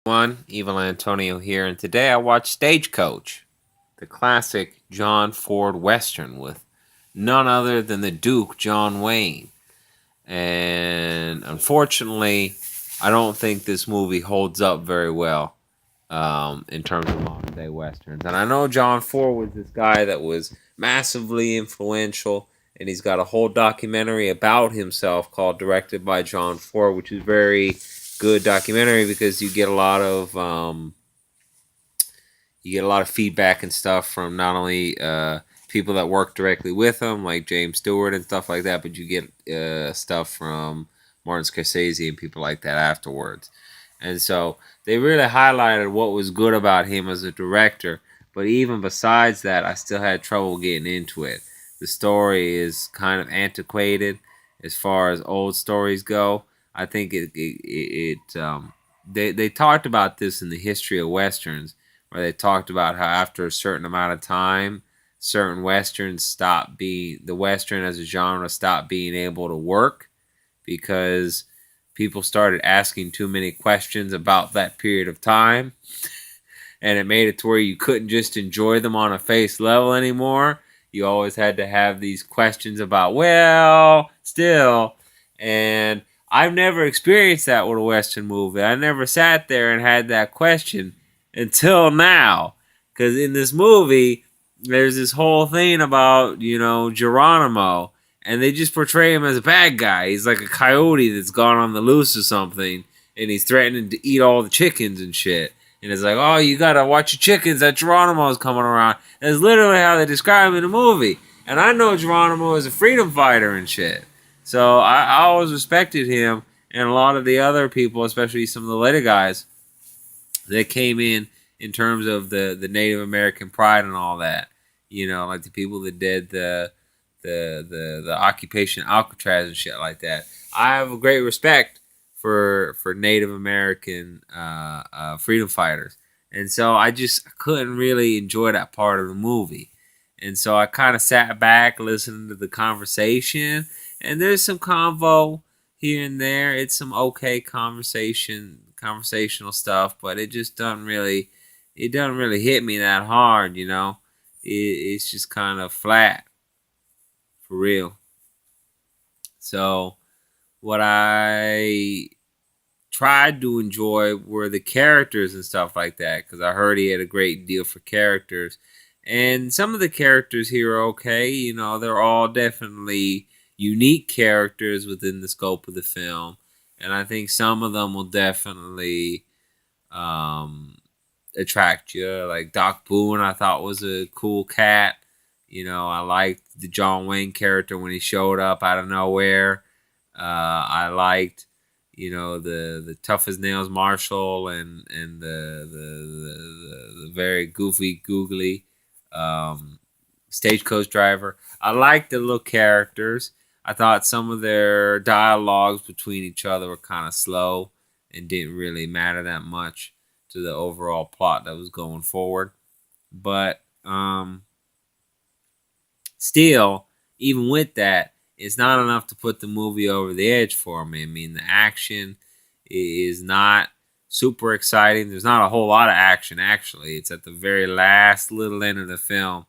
One, Evil Antonio here, and today I watched Stagecoach, the classic John Ford Western with none other than the Duke, John Wayne. And unfortunately, I don't think this movie holds up very well in terms of modern day Westerns. And I know John Ford was this guy that was massively influential, and he's got a whole documentary about himself called Directed by John Ford, which is very good documentary because you get a lot of feedback and stuff from not only people that work directly with him, like James Stewart and stuff like that, but you get stuff from Martin Scorsese and people like that afterwards. And so they really highlighted what was good about him as a director. But even besides that, I still had trouble getting into it. The story is kind of antiquated as far as old stories go. I think they talked about this in the history of westerns, where they talked about how after a certain amount of time, certain westerns stopped being the western as a genre stopped being able to work because people started asking too many questions about that period of time, and it made it to where you couldn't just enjoy them on a face level anymore. You always had to have these questions about, well, still. And I've never experienced that with a Western movie. I never sat there and had that question until now. Because in this movie, there's this whole thing about, Geronimo. And they just portray him as a bad guy. He's like a coyote that's gone on the loose or something. And he's threatening to eat all the chickens and shit. And it's like, oh, you gotta watch your chickens. That Geronimo's coming around. That's literally how they describe him in the movie. And I know Geronimo is a freedom fighter and shit. So I always respected him and a lot of the other people, especially some of the later guys that came in terms of the Native American pride and all that. Like the people that did the occupation Alcatraz and shit like that. I have a great respect for Native American freedom fighters, and so I just couldn't really enjoy that part of the movie, and so I kind of sat back listening to the conversation, and there's some convo here and there. It's some okay conversational stuff, but it doesn't really hit me that hard, it's just kind of flat for real. So what I tried to enjoy were the characters and stuff like that, because I heard he had a great deal for characters. And some of the characters here are okay. They're all definitely unique characters within the scope of the film. And I think some of them will definitely um, attract you. Like Doc Boone, I thought was a cool cat. I liked the John Wayne character when he showed up out of nowhere. I liked, the tough as nails Marshall and the very goofy googly stagecoach driver. I liked the little characters. I thought some of their dialogues between each other were kind of slow and didn't really matter that much to the overall plot that was going forward. But still, even with that, it's not enough to put the movie over the edge for me. I mean, the action is not super exciting. There's not a whole lot of action, actually. It's at the very last little end of the film,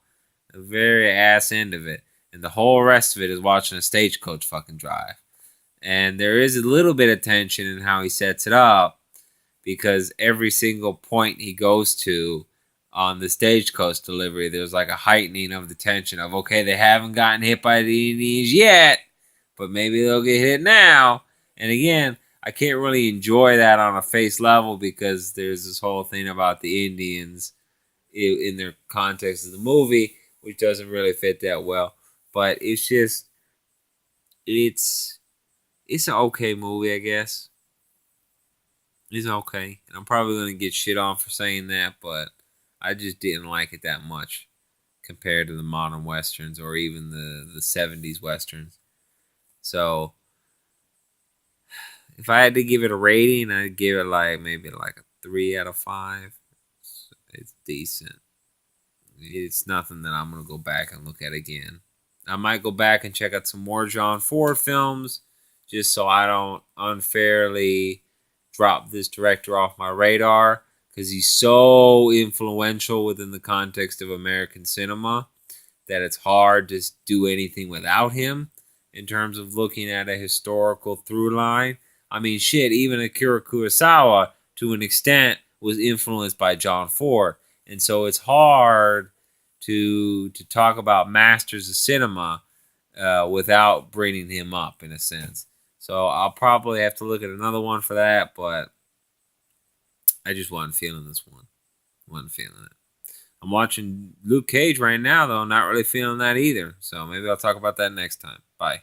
the very ass end of it. And the whole rest of it is watching a stagecoach fucking drive. And there is a little bit of tension in how he sets it up, because every single point he goes to on the stagecoach delivery, there's like a heightening of the tension of, okay, they haven't gotten hit by the Indians yet, but maybe they'll get hit now. And again, I can't really enjoy that on a face level because there's this whole thing about the Indians in their context of the movie, which doesn't really fit that well. But it's just, it's it's an okay movie, I guess. It's okay. And I'm probably going to get shit on for saying that, but I just didn't like it that much compared to the modern westerns or even the 70s westerns. So if I had to give it a rating, I'd give it like maybe like a 3 out of 5. It's decent. It's nothing that I'm going to go back and look at again. I might go back and check out some more John Ford films just so I don't unfairly drop this director off my radar because he's so influential within the context of American cinema that it's hard to do anything without him in terms of looking at a historical through line. I mean, shit, even Akira Kurosawa, to an extent, was influenced by John Ford. And so it's hard to talk about masters of cinema without bringing him up, in a sense. So I'll probably have to look at another one for that, but I just wasn't feeling this one. Wasn't feeling it. I'm watching Luke Cage right now, though. Not really feeling that either. So maybe I'll talk about that next time. Bye.